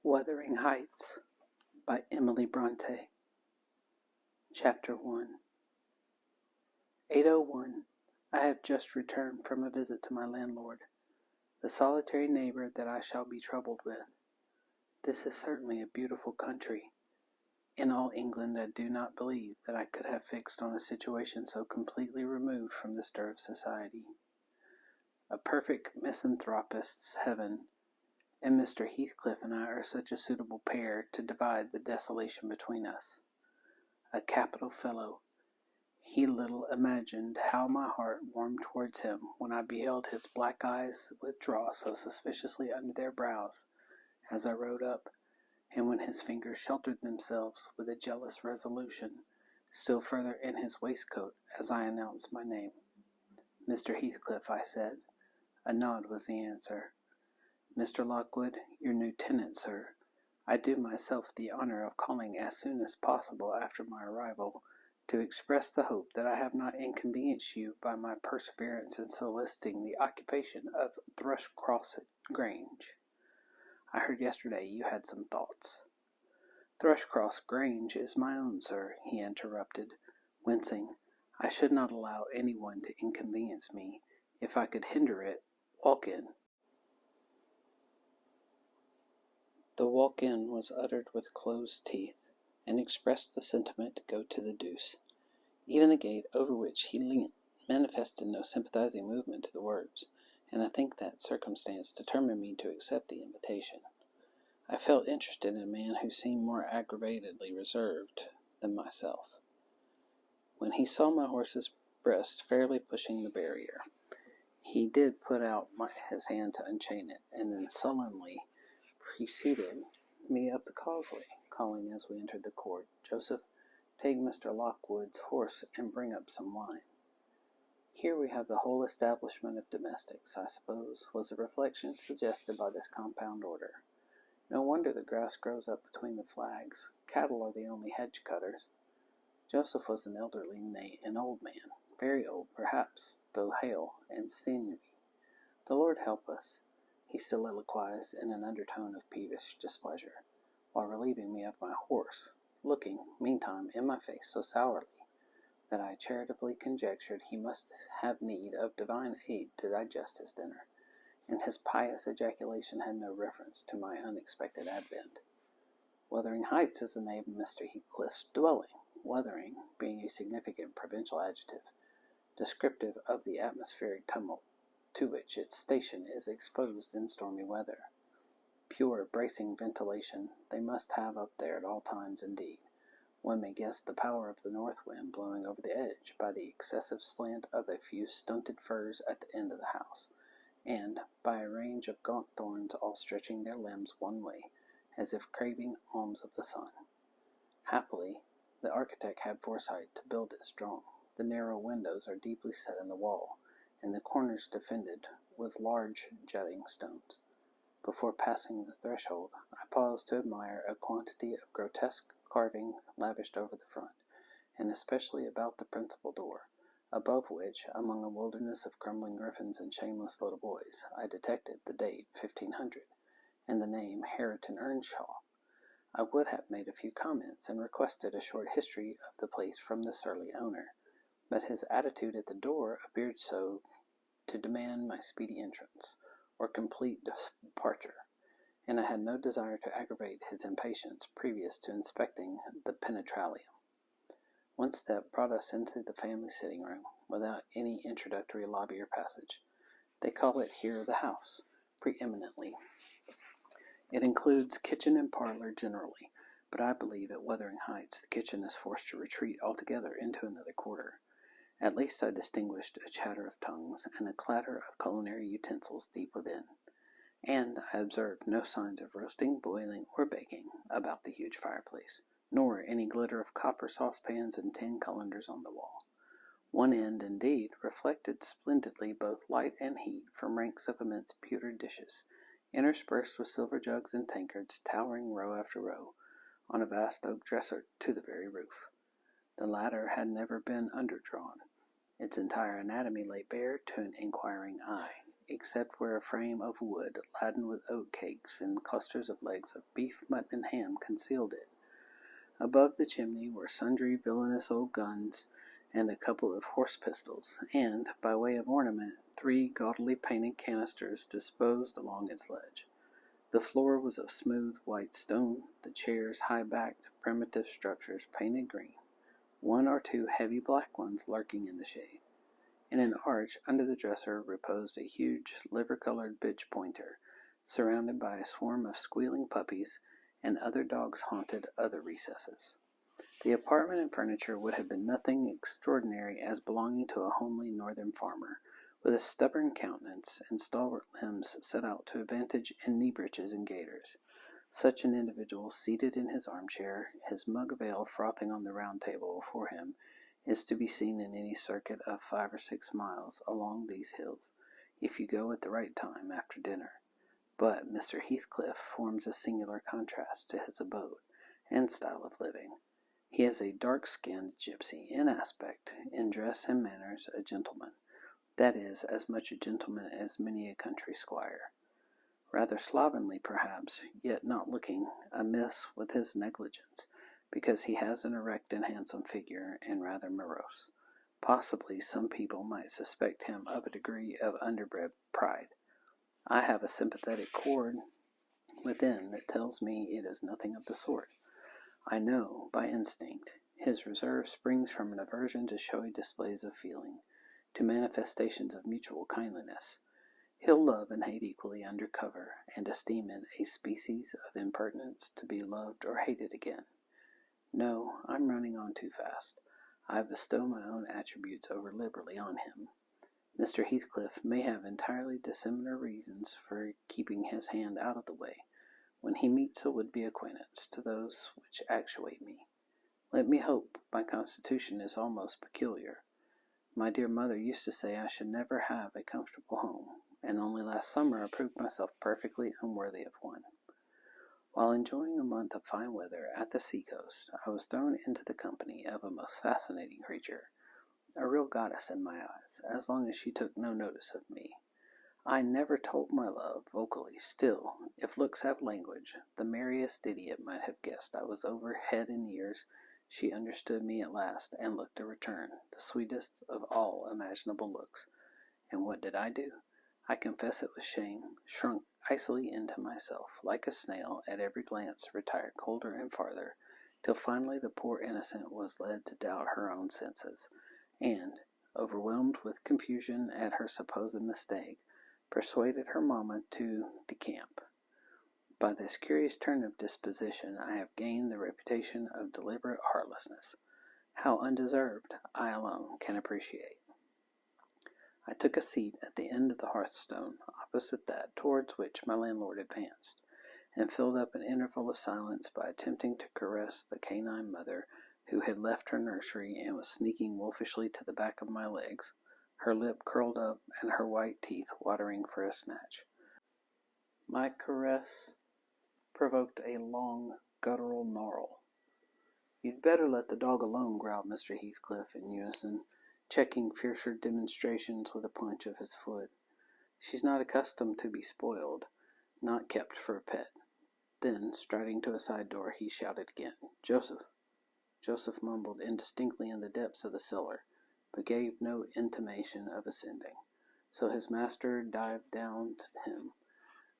Wuthering Heights by Emily Bronte. Chapter 1. 8:01. I have just returned from a visit to my landlord, the solitary neighbor that I shall be troubled with. This is certainly a beautiful country. In all England I do not believe that I could have fixed on a situation so completely removed from the stir of society. A perfect misanthropist's heaven, and Mr. Heathcliff and I are such a suitable pair to divide the desolation between us. A capital fellow. He little imagined how my heart warmed towards him when I beheld his black eyes withdraw so suspiciously under their brows as I rode up, and when his fingers sheltered themselves with a jealous resolution still further in his waistcoat as I announced my name. "Mr. Heathcliff," I said. A nod was the answer. "Mr. Lockwood, your new tenant, sir. I do myself the honour of calling as soon as possible after my arrival, to express the hope that I have not inconvenienced you by my perseverance in soliciting the occupation of Thrushcross Grange. I heard yesterday you had some thoughts." "Thrushcross Grange is my own, sir," he interrupted, wincing. "I should not allow any one to inconvenience me. If I could hinder it, walk in." The walk-in was uttered with closed teeth, and expressed the sentiment to go to the deuce. Even the gate over which he leant manifested no sympathizing movement to the words, and I think that circumstance determined me to accept the invitation. I felt interested in a man who seemed more aggravatedly reserved than myself. When he saw my horse's breast fairly pushing the barrier, he did put out his hand to unchain it, and then sullenly preceded me up the causeway, calling as we entered the court, "Joseph, take Mr. Lockwood's horse and bring up some wine." "Here we have the whole establishment of domestics, I suppose," was the reflection suggested by this compound order. "No wonder the grass grows up between the flags. Cattle are the only hedge cutters." Joseph was an elderly, nay, an old man, very old perhaps, though hale and sinewy. "The Lord help us," he soliloquized in an undertone of peevish displeasure, while relieving me of my horse, looking, meantime, in my face so sourly that I charitably conjectured he must have need of divine aid to digest his dinner, and his pious ejaculation had no reference to my unexpected advent. "Wuthering Heights is the name of Mr. Heathcliff's dwelling," Wuthering being a significant provincial adjective, descriptive of the atmospheric tumult to which its station is exposed in stormy weather. Pure, bracing ventilation they must have up there at all times indeed. One may guess the power of the north wind blowing over the edge by the excessive slant of a few stunted firs at the end of the house, and by a range of gaunt thorns all stretching their limbs one way, as if craving alms of the sun. Happily, the architect had foresight to build it strong. The narrow windows are deeply set in the wall, and the corners defended with large jutting stones. Before passing the threshold, I paused to admire a quantity of grotesque carving lavished over the front, and especially about the principal door, above which, among a wilderness of crumbling griffins and shameless little boys, I detected the date 1500, and the name Hareton Earnshaw. I would have made a few comments and requested a short history of the place from the surly owner, but his attitude at the door appeared so to demand my speedy entrance, or complete departure, and I had no desire to aggravate his impatience previous to inspecting the penetralium. One step brought us into the family sitting-room, without any introductory lobby or passage. They call it here the house, preeminently. It includes kitchen and parlor generally, but I believe at Wuthering Heights the kitchen is forced to retreat altogether into another quarter. At least I distinguished a chatter of tongues and a clatter of culinary utensils deep within, and I observed no signs of roasting, boiling, or baking about the huge fireplace, nor any glitter of copper saucepans and tin colanders on the wall. One end, indeed, reflected splendidly both light and heat from ranks of immense pewter dishes, interspersed with silver jugs and tankards, towering row after row, on a vast oak dresser to the very roof. The latter had never been underdrawn. Its entire anatomy lay bare to an inquiring eye, except where a frame of wood laden with oat cakes and clusters of legs of beef, mutton, and ham concealed it. Above the chimney were sundry villainous old guns and a couple of horse pistols, and, by way of ornament, 3 gaudily painted canisters disposed along its ledge. The floor was of smooth white stone, the chairs high-backed, primitive structures painted green, 1 or 2 heavy black ones lurking in the shade. In an arch under the dresser reposed a huge liver-colored bitch pointer, surrounded by a swarm of squealing puppies, and other dogs haunted other recesses. The apartment and furniture would have been nothing extraordinary as belonging to a homely northern farmer, with a stubborn countenance and stalwart limbs set out to advantage in knee breeches and gaiters. Such an individual, seated in his armchair, his mug of ale frothing on the round table before him, is to be seen in any circuit of 5 or 6 miles along these hills, if you go at the right time after dinner. But Mr. Heathcliff forms a singular contrast to his abode and style of living. He is a dark-skinned gipsy in aspect, in dress and manners a gentleman, that is, as much a gentleman as many a country squire. Rather slovenly, perhaps, yet not looking amiss with his negligence, because he has an erect and handsome figure, and rather morose. Possibly some people might suspect him of a degree of underbred pride. I have a sympathetic chord within that tells me it is nothing of the sort. I know, by instinct, his reserve springs from an aversion to showy displays of feeling, to manifestations of mutual kindliness. He'll love and hate equally under cover, and esteem it a species of impertinence to be loved or hated again. No, I'm running on too fast. I bestow my own attributes over liberally on him. Mr. Heathcliff may have entirely dissimilar reasons for keeping his hand out of the way, when he meets a would-be acquaintance, to those which actuate me. Let me hope my constitution is almost peculiar. My dear mother used to say I should never have a comfortable home, and only last summer I proved myself perfectly unworthy of one. While enjoying a month of fine weather at the sea-coast, I was thrown into the company of a most fascinating creature, a real goddess in my eyes, as long as she took no notice of me. I never told my love vocally. Still, if looks have language, the merriest idiot might have guessed I was over head in ears. She understood me at last, and looked a return, the sweetest of all imaginable looks. And what did I do? I confess it with shame, shrunk icily into myself, like a snail, at every glance retired colder and farther, till finally the poor innocent was led to doubt her own senses, and, overwhelmed with confusion at her supposed mistake, persuaded her mamma to decamp. By this curious turn of disposition I have gained the reputation of deliberate heartlessness. How undeserved, I alone can appreciate. I took a seat at the end of the hearthstone, opposite that towards which my landlord advanced, and filled up an interval of silence by attempting to caress the canine mother who had left her nursery and was sneaking wolfishly to the back of my legs, her lip curled up and her white teeth watering for a snatch. My caress provoked a long, guttural gnarl. "You'd better let the dog alone," growled Mr. Heathcliff in unison, checking fiercer demonstrations with a punch of his foot. "She's not accustomed to be spoiled, not kept for a pet." Then, striding to a side door, he shouted again, "Joseph!" Joseph mumbled indistinctly in the depths of the cellar, but gave no intimation of ascending. So his master dived down to him,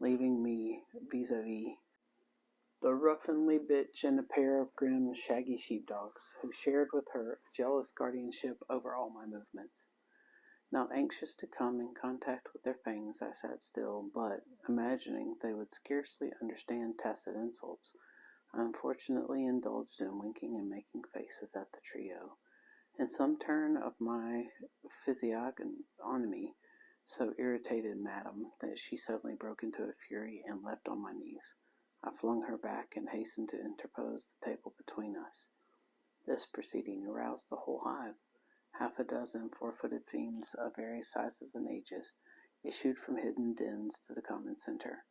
leaving me vis-a-vis the ruffianly bitch and a pair of grim, shaggy sheepdogs, who shared with her a jealous guardianship over all my movements. Not anxious to come in contact with their fangs, I sat still, but, imagining they would scarcely understand tacit insults, I unfortunately indulged in winking and making faces at the trio, and some turn of my physiognomy so irritated Madame that she suddenly broke into a fury and leapt on my knees. I flung her back and hastened to interpose the table between us. This proceeding aroused the whole hive. Half a dozen four-footed fiends of various sizes and ages issued from hidden dens to the common center.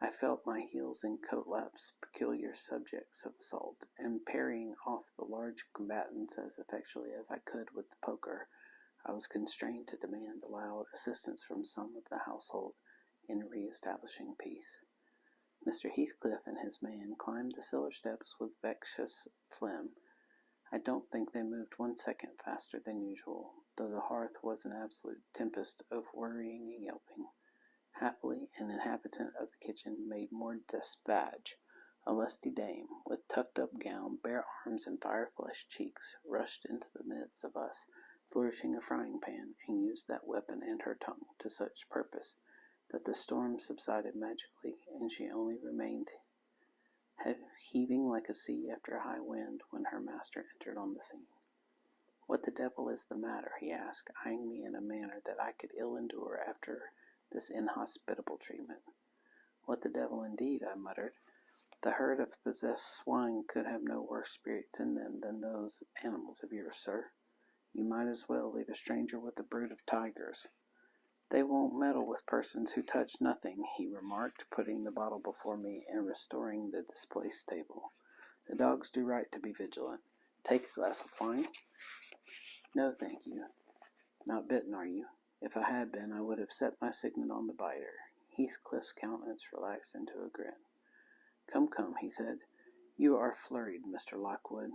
I felt my heels in coat-laps, peculiar subjects of assault, and parrying off the large combatants as effectually as I could with the poker, I was constrained to demand loud assistance from some of the household in re-establishing peace. Mr. Heathcliff and his man climbed the cellar steps with vexatious phlegm. I don't think they moved 1 second faster than usual, though the hearth was an absolute tempest of worrying and yelping. Happily, an inhabitant of the kitchen made more despatch. A lusty dame, with tucked-up gown, bare arms, and fire-flushed cheeks, rushed into the midst of us, flourishing a frying-pan, and used that weapon and her tongue to such purpose that the storm subsided magically, and she only remained heaving like a sea after a high wind when her master entered on the scene. "What the devil is the matter?" he asked, eyeing me in a manner that I could ill endure after this inhospitable treatment. "What the devil indeed?" I muttered. "The herd of possessed swine could have no worse spirits in them than those animals of yours, sir. You might as well leave a stranger with a brood of tigers." "They won't meddle with persons who touch nothing," he remarked, putting the bottle before me and restoring the displaced table. "The dogs do right to be vigilant. Take a glass of wine?" "No, thank you. Not bitten, are you? If I had been, I would have set my signet on the biter." Heathcliff's countenance relaxed into a grin. "Come, come," he said. "You are flurried, Mr. Lockwood.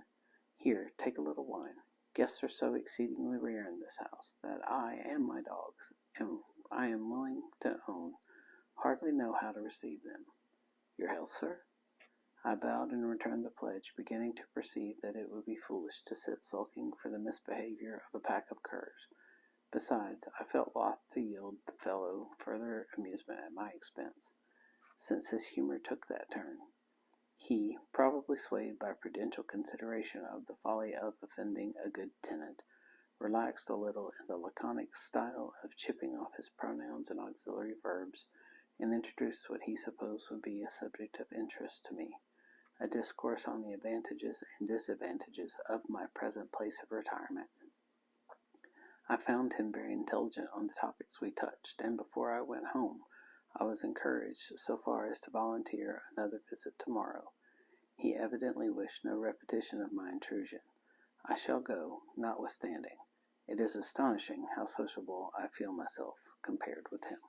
Here, take a little wine. Guests are so exceedingly rare in this house, that I and my dogs, and I am willing to own, hardly know how to receive them. Your health, sir?" I bowed and returned the pledge, beginning to perceive that it would be foolish to sit sulking for the misbehavior of a pack of curs. Besides, I felt loth to yield the fellow further amusement at my expense, since his humour took that turn. He, probably swayed by prudential consideration of the folly of offending a good tenant, relaxed a little in the laconic style of chipping off his pronouns and auxiliary verbs, and introduced what he supposed would be a subject of interest to me, a discourse on the advantages and disadvantages of my present place of retirement. I found him very intelligent on the topics we touched, and before I went home, I was encouraged so far as to volunteer another visit tomorrow. He evidently wished no repetition of my intrusion. I shall go, notwithstanding. It is astonishing how sociable I feel myself compared with him.